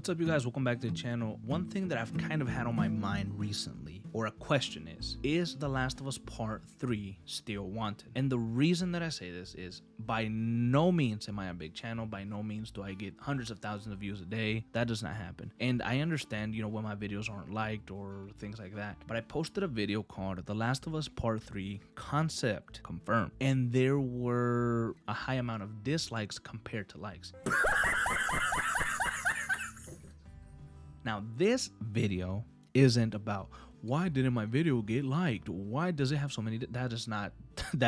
What's up, you guys? Welcome back to the channel. One thing that I've kind of had on my mind recently, or a question is The Last of Us Part 3 still wanted? And the reason that I say this is, by no means am I a big channel, by no means do I get hundreds of thousands of views a day. That does not happen. And I understand, when my videos aren't liked or things like that. But I posted a video called The Last of Us Part 3 Concept Confirmed. And there were a high amount of dislikes compared to likes. Now, this video isn't about why didn't my video get liked? Why does it have so many? That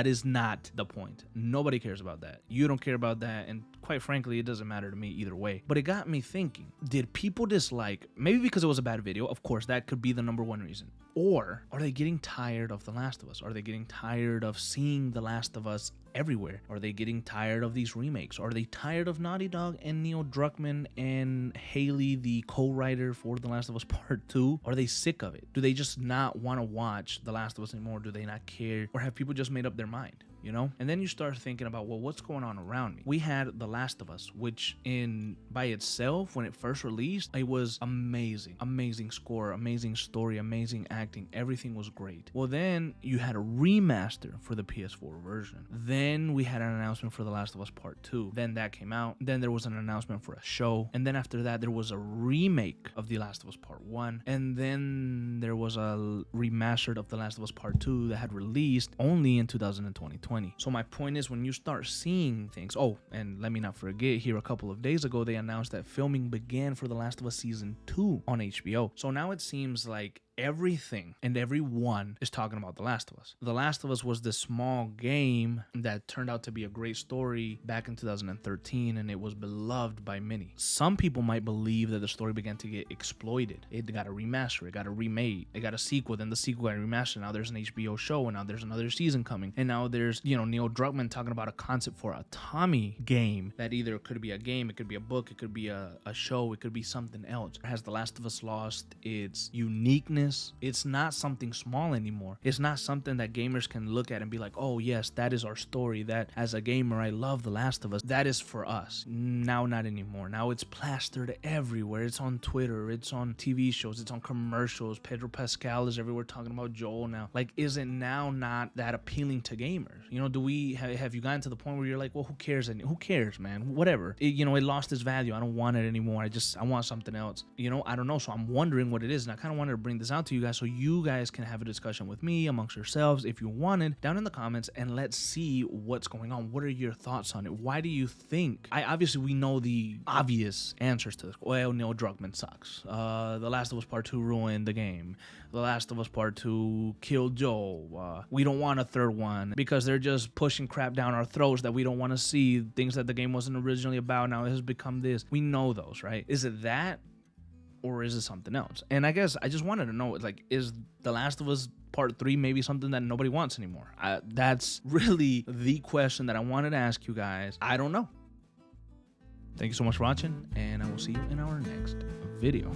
is not the point. Nobody cares about that. You don't care about that. And quite frankly, it doesn't matter to me either way. But it got me thinking, did people dislike, maybe because it was a bad video? Of course, that could be the number one reason. Or are they getting tired of The Last of Us? Are they getting tired of seeing The Last of Us everywhere? Are they getting tired of these remakes? Are they tired of Naughty Dog and Neil Druckmann and Haley, the co-writer for The Last of Us Part 2? Are they sick of it? Do they just not want to watch The Last of Us anymore? Do they not care? Or have people just made up their mind? And then you start thinking about, well, what's going on around me? We had The Last of Us, which by itself, when it first released, it was amazing. Amazing score, amazing story, amazing acting. Everything was great. Well, then you had a remaster for the PS4 version. Then we had an announcement for The Last of Us Part 2. Then that came out. Then there was an announcement for a show. And then after that, there was a remake of The Last of Us Part 1. And then there was a remastered of The Last of Us Part 2 that had released only in 2020. So my point is, when you start seeing things, and let me not forget, here a couple of days ago, they announced that filming began for The Last of Us Season 2 on HBO. So now it seems like everything and everyone is talking about The Last of Us. The Last of Us was this small game that turned out to be a great story back in 2013, and it was beloved by many. Some people might believe that the story began to get exploited. It got a remaster, it got a remake, it got a sequel, then the sequel got remastered. Now there's an HBO show, and now there's another season coming. And now there's, Neil Druckmann talking about a concept for a Tommy game that either could be a game, it could be a book, it could be a show, it could be something else. Has The Last of Us lost its uniqueness? It's not something small anymore. It's not something that gamers can look at and be like, oh yes, that is our story. That as a gamer, I love The Last of Us. That is for us. Now, not anymore. Now it's plastered everywhere. It's on Twitter. It's on TV shows. It's on commercials. Pedro Pascal is everywhere talking about Joel now. Like, is it now not that appealing to gamers? Have you gotten to the point where you're like, well, who cares? Who cares, man? Whatever. It lost its value. I don't want it anymore. I want something else. I don't know. So I'm wondering what it is. And I kind of wanted to bring this out to you guys so you guys can have a discussion with me amongst yourselves if you wanted, down in the comments, and let's see what's going on. What are your thoughts on it? Why do you think? Obviously we know the obvious answers to this. Well, Neil Druckmann sucks. The Last of Us Part 2 ruined the game. The Last of Us Part 2 killed Joel. We don't want a third one because they're just pushing crap down our throats that we don't want to see, things that the game wasn't originally about. Now it has become this. We know those, right? Is it that? Or is it something else? And I guess I just wanted to know, is The Last of Us Part 3 maybe something that nobody wants anymore? That's really the question that I wanted to ask you guys. I don't know. Thank you so much for watching, and I will see you in our next video.